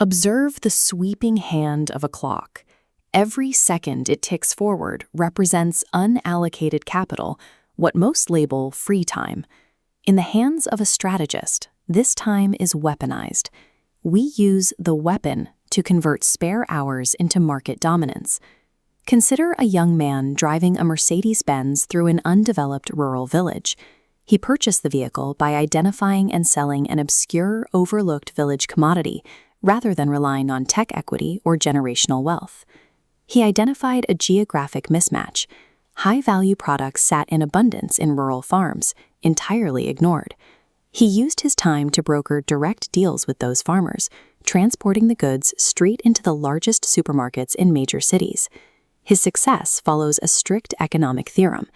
Observe the sweeping hand of a clock. Every second it ticks forward represents unallocated capital, what most label free time. In the hands of a strategist, this time is weaponized. We use the weapon to convert spare hours into market dominance. Consider a young man driving a Mercedes-Benz through an undeveloped rural village. He purchased the vehicle by identifying and selling an obscure, overlooked village commodity, rather than relying on tech equity or generational wealth. He identified a geographic mismatch. High-value products sat in abundance in rural farms, entirely ignored. He used his time to broker direct deals with those farmers, transporting the goods straight into the largest supermarkets in major cities. His success follows a strict economic theorem.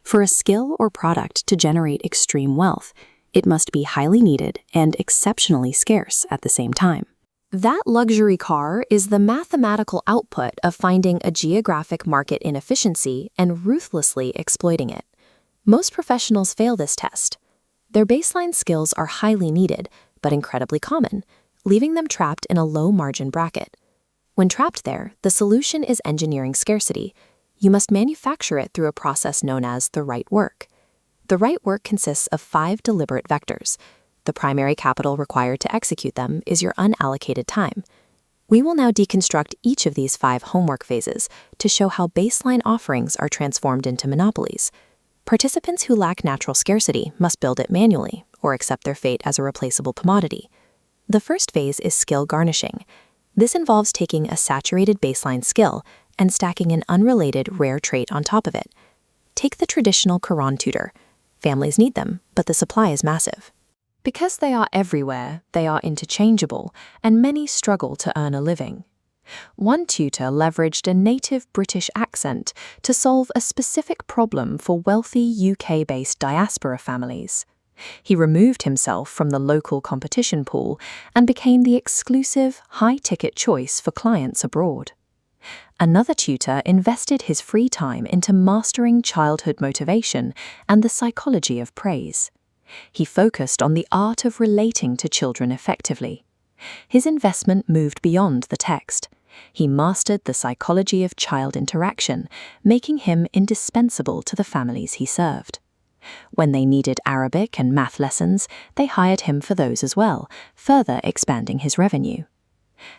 For a skill or product to generate extreme wealth, it must be highly needed and exceptionally scarce at the same time. That luxury car is the mathematical output of finding a geographic market inefficiency and ruthlessly exploiting it. Most professionals fail this test. Their baseline skills are highly needed, but incredibly common, leaving them trapped in a low-margin bracket. When trapped there, the solution is engineering scarcity. You must manufacture it through a process known as the right work. The right work consists of 5 deliberate vectors. The primary capital required to execute them is your unallocated time. We will now deconstruct each of these 5 homework phases to show how baseline offerings are transformed into monopolies. Participants who lack natural scarcity must build it manually or accept their fate as a replaceable commodity. The first phase is skill garnishing. This involves taking a saturated baseline skill and stacking an unrelated rare trait on top of it. Take the traditional Quran tutor. Families need them, but the supply is massive. Because they are everywhere, they are interchangeable, and many struggle to earn a living. One tutor leveraged a native British accent to solve a specific problem for wealthy UK-based diaspora families. He removed himself from the local competition pool and became the exclusive, high-ticket choice for clients abroad. Another tutor invested his free time into mastering childhood motivation and the psychology of praise. He focused on the art of relating to children effectively. His investment moved beyond the text. He mastered the psychology of child interaction, making him indispensable to the families he served. When they needed Arabic and math lessons, they hired him for those as well, further expanding his revenue.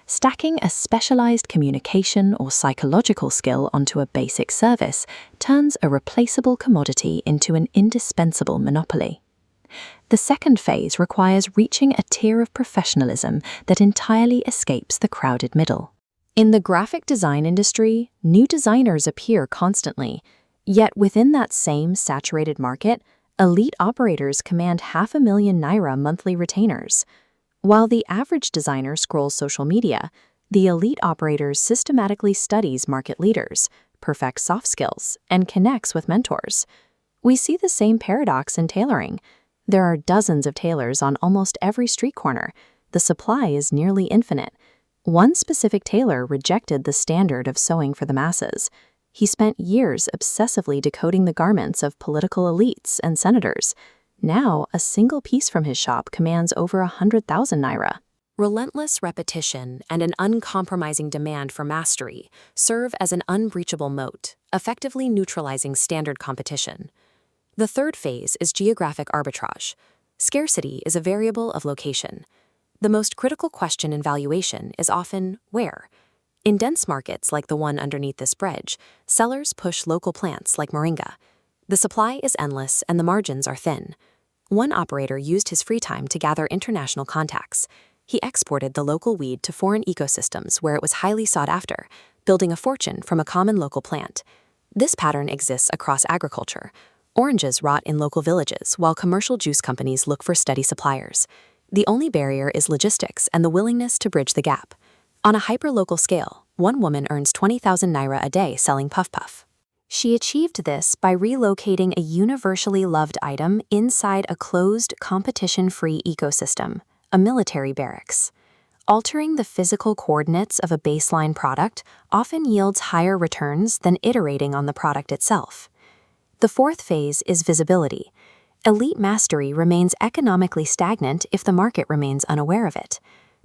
Stacking a specialized communication or psychological skill onto a basic service turns a replaceable commodity into an indispensable monopoly. The second phase requires reaching a tier of professionalism that entirely escapes the crowded middle. In the graphic design industry, new designers appear constantly. Yet within that same saturated market, elite operators command £500,000 monthly retainers. While the average designer scrolls social media, the elite operator systematically studies market leaders, perfects soft skills, and connects with mentors. We see the same paradox in tailoring. There are dozens of tailors on almost every street corner. The supply is nearly infinite. One specific tailor rejected the standard of sewing for the masses. He spent years obsessively decoding the garments of political elites and senators. Now, a single piece from his shop commands over 100,000 naira. Relentless repetition and an uncompromising demand for mastery serve as an unbreachable moat, effectively neutralizing standard competition. The third phase is geographic arbitrage. Scarcity is a variable of location. The most critical question in valuation is often where. In dense markets like the one underneath this bridge, sellers push local plants like moringa. The supply is endless and the margins are thin. One operator used his free time to gather international contacts. He exported the local weed to foreign ecosystems where it was highly sought after, building a fortune from a common local plant. This pattern exists across agriculture. Oranges rot in local villages while commercial juice companies look for steady suppliers. The only barrier is logistics and the willingness to bridge the gap. On a hyper-local scale, one woman earns 20,000 naira a day selling puff puff. She achieved this by relocating a universally loved item inside a closed, competition-free ecosystem, a military barracks. Altering the physical coordinates of a baseline product often yields higher returns than iterating on the product itself. The fourth phase is visibility. Elite mastery remains economically stagnant if the market remains unaware of it.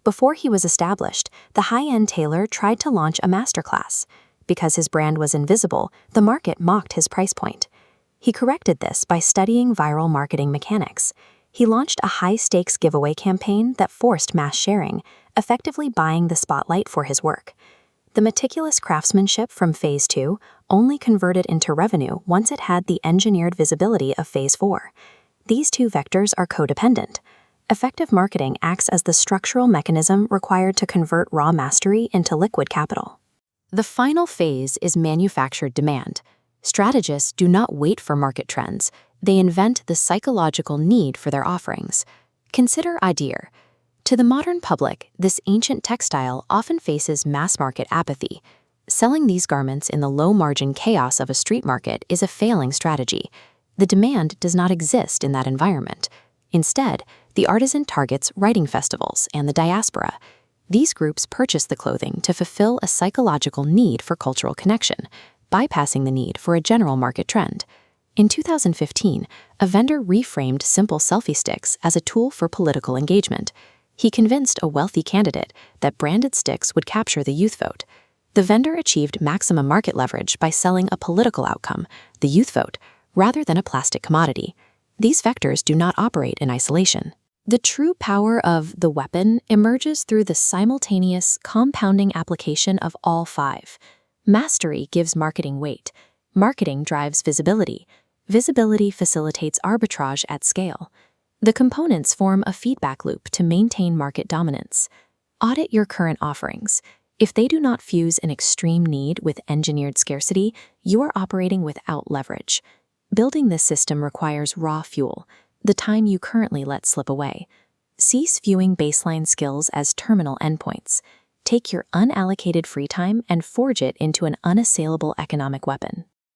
Before he was established, the high-end tailor tried to launch a masterclass. Because his brand was invisible, the market mocked his price point. He corrected this by studying viral marketing mechanics. He launched a high-stakes giveaway campaign that forced mass sharing, effectively buying the spotlight for his work. The meticulous craftsmanship from Phase 2 only converted into revenue once it had the engineered visibility of Phase 4. These two vectors are codependent. Effective marketing acts as the structural mechanism required to convert raw mastery into liquid capital. The final phase is manufactured demand. Strategists do not wait for market trends. They invent the psychological need for their offerings. Consider idea. To the modern public, this ancient textile often faces mass-market apathy. Selling these garments in the low-margin chaos of a street market is a failing strategy. The demand does not exist in that environment. Instead, the artisan targets writing festivals and the diaspora. These groups purchase the clothing to fulfill a psychological need for cultural connection, bypassing the need for a general market trend. In 2015, a vendor reframed simple selfie sticks as a tool for political engagement. He convinced a wealthy candidate that branded sticks would capture the youth vote. The vendor achieved maximum market leverage by selling a political outcome, the youth vote, rather than a plastic commodity. These vectors do not operate in isolation. The true power of the weapon emerges through the simultaneous, compounding application of all five. Mastery gives marketing weight. Marketing drives visibility. Visibility facilitates arbitrage at scale. The components form a feedback loop to maintain market dominance. Audit your current offerings. If they do not fuse an extreme need with engineered scarcity, you are operating without leverage. Building this system requires raw fuel, the time you currently let slip away. Cease viewing baseline skills as terminal endpoints. Take your unallocated free time and forge it into an unassailable economic weapon.